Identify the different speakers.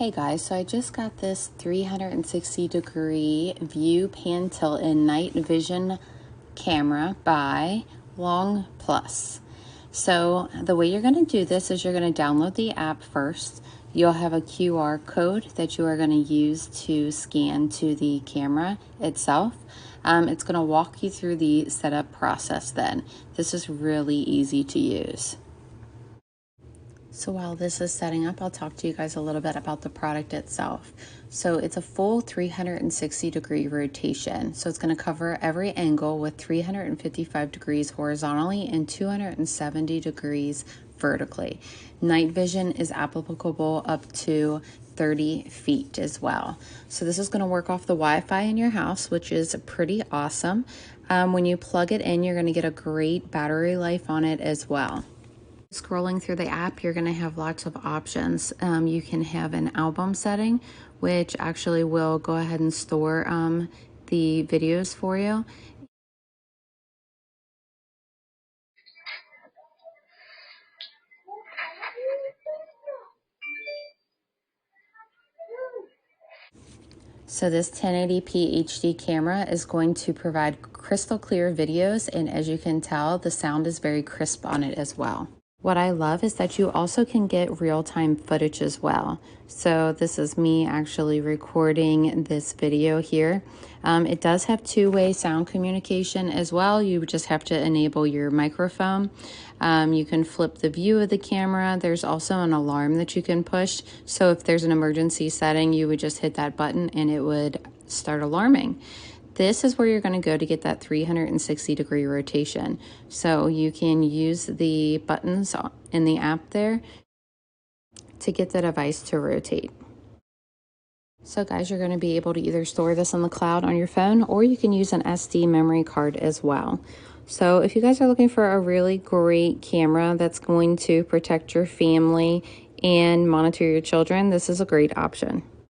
Speaker 1: Hey guys, so I just got this 360-degree view pan tilt and night vision camera by LongPlus. So the way you're going to do this is you're going to download the app first. You'll have a QR code that you are going to use to scan to the camera itself. It's going to walk you through the setup process then. This is really easy to use. So while this is setting up, I'll talk to you guys a little bit about the product itself. So it's a full 360-degree rotation. So it's going to cover every angle with 355 degrees horizontally and 270 degrees vertically. Night vision is applicable up to 30 feet as well. So this is going to work off the Wi-Fi in your house, which is pretty awesome. When you plug it in, you're going to get a great battery life on it as well. Scrolling through the app, you're going to have lots of options. You can have an album setting, which actually will go ahead and store the videos for you. So this 1080p HD camera is going to provide crystal clear videos, and as you can tell, the sound is very crisp on it as well. What I love is that you also can get real-time footage as well. So this is me actually recording this video here. It does have two-way sound communication as well. You just have to enable your microphone. You can flip the view of the camera. There's also an alarm that you can push. So if there's an emergency setting, you would just hit that button and it would start alarming. This is where you're going to go to get that 360-degree rotation. So you can use the buttons in the app there to get the device to rotate. So guys, you're going to be able to either store this on the cloud on your phone, or you can use an SD memory card as well. So if you guys are looking for a really great camera that's going to protect your family and monitor your children, this is a great option.